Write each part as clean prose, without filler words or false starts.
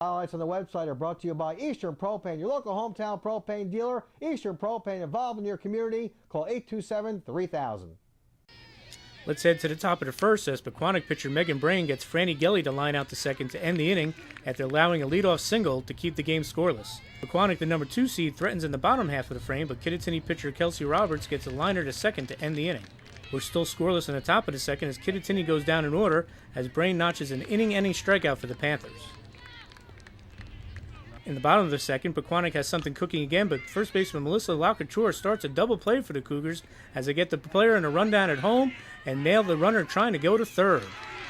Highlights on the website are brought to you by Eastern Propane, your local hometown propane dealer. Eastern Propane, involved in your community. Call 827-3000. Let's head to the top of the first as Pequannock pitcher Megan Brain gets Franny Gelly to line out to second to end the inning after allowing a leadoff single to keep the game scoreless. Pequannock, the number 2 seed, threatens in the bottom half of the frame, but Kittatinny pitcher Kelsey Roberts gets a liner to second to end the inning. We're still scoreless in the top of the second as Kittatinny goes down in order as Brain notches an inning-ending strikeout for the Panthers. In the bottom of the second, Pequannock has something cooking again, but first baseman Melissa Lacouture starts a double play for the Cougars as they get the player in a rundown at home and nail the runner trying to go to third.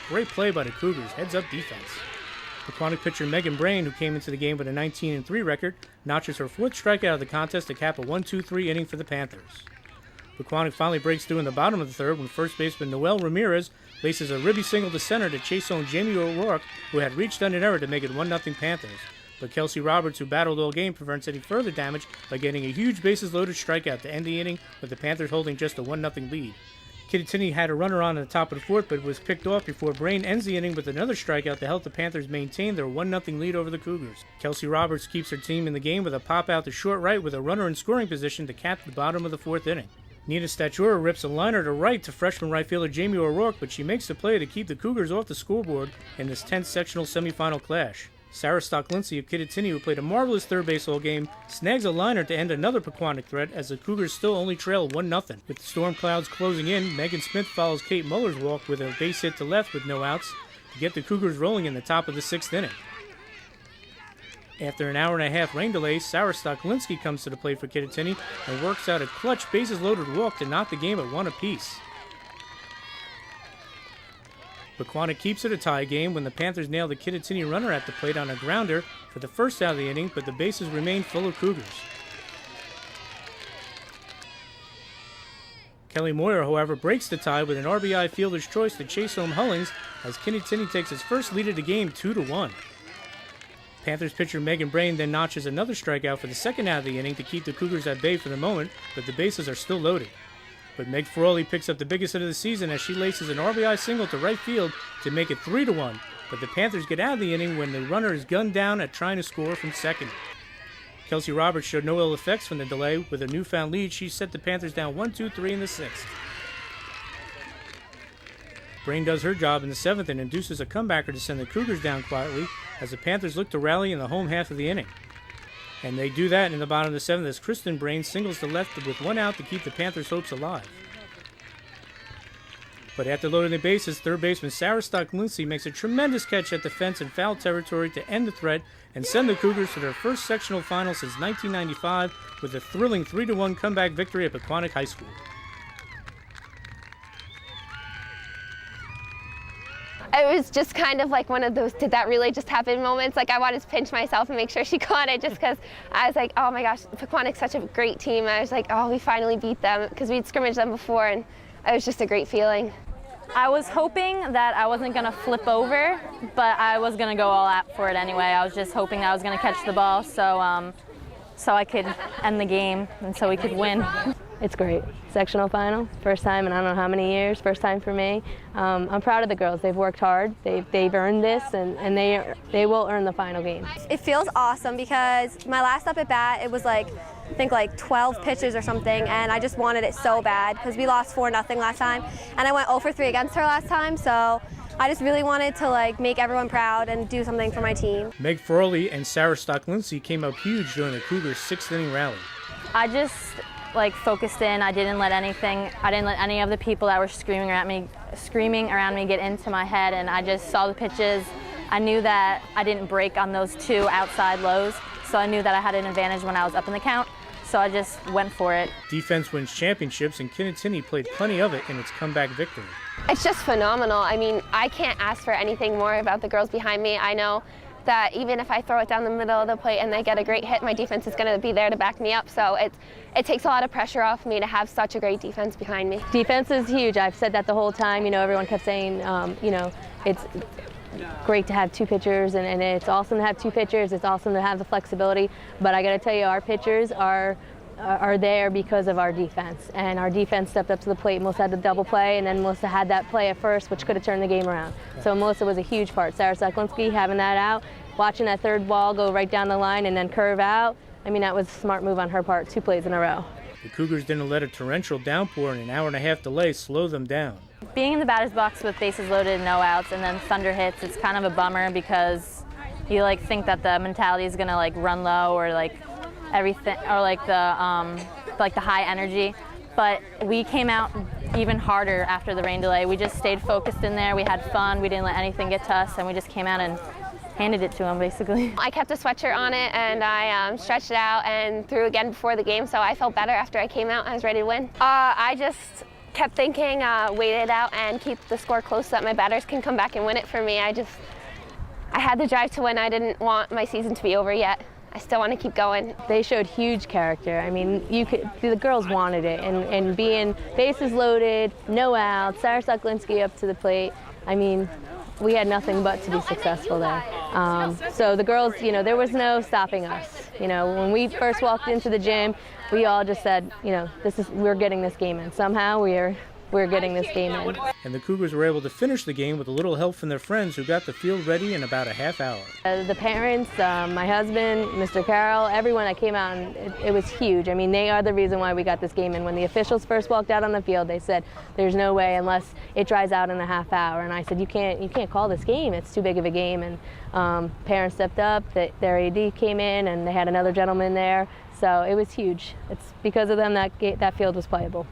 Great play by the Cougars, heads-up defense. Pequannock pitcher Megan Brain, who came into the game with a 19-3 record, notches her 4th strikeout of the contest to cap a 1-2-3 inning for the Panthers. Pequannock finally breaks through in the bottom of the third when first baseman Noel Ramirez laces a ribby single to center to chase home Jamie O'Rourke, who had reached on an error to make it 1-0 Panthers. But Kelsey Roberts, who battled all game, prevents any further damage by getting a huge bases-loaded strikeout to end the inning with the Panthers holding just a 1-0 lead. Kittatinny had a runner on the top of the fourth, but was picked off before Brain ends the inning with another strikeout to help the Panthers maintain their 1-0 lead over the Cougars. Kelsey Roberts keeps her team in the game with a pop out to short right with a runner in scoring position to cap the bottom of the 4th inning. Nina Statura rips a liner to right to freshman right fielder Jamie O'Rourke, but she makes the play to keep the Cougars off the scoreboard in this 10th sectional semifinal clash. Sarah Stock-Lindsay of Kittatinny, who played a marvelous third base all game, snags a liner to end another Pequannock threat as the Cougars still only trail 1-0. With the storm clouds closing in, Megan Smith follows Kate Muller's walk with a base hit to left with no outs to get the Cougars rolling in the top of the 6th inning. After an hour-and-a-half rain delay, Sarah Stock-Lindsay comes to the plate for Kittatinny and works out a clutch bases-loaded walk to knock the game at 1 apiece. Pequannock keeps it a tie game when the Panthers nail the Kittatinny runner at the plate on a grounder for the first out of the inning, but the bases remain full of Cougars. Kelly Moyer, however, breaks the tie with an RBI fielder's choice to chase home Hullings as Kittatinny takes his first lead of the game 2-1. Panthers pitcher Megan Brain then notches another strikeout for the second out of the inning to keep the Cougars at bay for the moment, but the bases are still loaded. But Meg Ferroli picks up the biggest hit of the season as she laces an RBI single to right field to make it 3-1, but the Panthers get out of the inning when the runner is gunned down at trying to score from second. Kelsey Roberts showed no ill effects from the delay. With a newfound lead, she set the Panthers down 1-2-3 in the 6th. Brain does her job in the 7th and induces a comebacker to send the Cougars down quietly as the Panthers look to rally in the home half of the inning. And they do that in the bottom of the 7th as Kristen Brain singles to left with 1 out to keep the Panthers' hopes alive. But after loading the bases, third baseman Sarah Stock-Lindsay makes a tremendous catch at the fence in foul territory to end the threat and send the Cougars to their first sectional final since 1995 with a thrilling 3-1 comeback victory at Pequannock High School. It was just kind of like one of those did that really just happen moments. Like I wanted to pinch myself and make sure she caught it just because I was like, oh my gosh, Pequannock's such a great team. I was like, oh, we finally beat them because we'd scrimmaged them before and it was just a great feeling. I was hoping that I wasn't going to flip over, but I was going to go all out for it anyway. I was just hoping that I was going to catch the ball so I could end the game and so we could win. It's great. Sectional final, first time in I don't know how many years, first time for me. I'm proud of the girls. They've worked hard. They've earned this, and they will earn the final game. It feels awesome because my last up at bat, it was like, I think like 12 pitches or something, and I just wanted it so bad because we lost 4-0 last time, and I went 0 for 3 against her last time, so I just really wanted to make everyone proud and do something for my team. Meg Ferroli and Sarah Stock-Lindsay came up huge during the Cougars' 6th inning rally. I just focused in. I didn't let any of the people that were screaming around me get into my head, and I just saw the pitches. I knew that I didn't break on those 2 outside lows, so I knew that I had an advantage when I was up in the count, so I just went for it. Defense wins championships, and Kittatinny played plenty of it in its comeback victory. It's just phenomenal. I mean, I can't ask for anything more about the girls behind me. I know that even if I throw it down the middle of the plate and they get a great hit, my defense is going to be there to back me up. So it takes a lot of pressure off me to have such a great defense behind me. Defense is huge. I've said that the whole time. Everyone kept saying, it's great to have 2 pitchers, and it's awesome to have 2 pitchers. It's awesome to have the flexibility. But I got to tell you, our pitchers are there because of our defense, and our defense stepped up to the plate. Melissa had the double play, and then Melissa had that play at first, which could have turned the game around. So Melissa was a huge part. Sarah Stock-Lindsay having that out watching that third ball go right down the line and then curve out, I mean, that was a smart move on her part, 2 plays in a row. The Cougars didn't let a torrential downpour and an hour-and-a-half delay slow them down. Being in the batter's box with bases loaded and no outs and then thunder hits, it's kind of a bummer because you like think that the mentality is gonna like run low or like everything, or like the high energy. But we came out even harder after the rain delay. We just stayed focused in there. We had fun. We didn't let anything get to us, and we just came out and handed it to them, basically. I kept a sweatshirt on it, and I stretched it out and threw again before the game, so I felt better after I came out. I was ready to win. I just kept thinking, wait it out and keep the score close so that my batters can come back and win it for me. I had the drive to win. I didn't want my season to be over yet. I still want to keep going. They showed huge character. I mean, the girls wanted it, and being bases loaded, no outs, Sarah Suklinski up to the plate. I mean, we had nothing but to be successful there. So the girls, you know, there was no stopping us. You know, when we first walked into the gym, we all just said, you know, we're getting this game in. Somehow we're getting this game in. And the Cougars were able to finish the game with a little help from their friends who got the field ready in about a half hour. The parents, my husband, Mr. Carroll, everyone that came out, and it was huge. I mean, they are the reason why we got this game in. When the officials first walked out on the field, they said, there's no way unless it dries out in a half hour. And I said, you can't call this game. It's too big of a game. And parents stepped up, their AD came in, and they had another gentleman there. So it was huge. It's because of them that field was playable.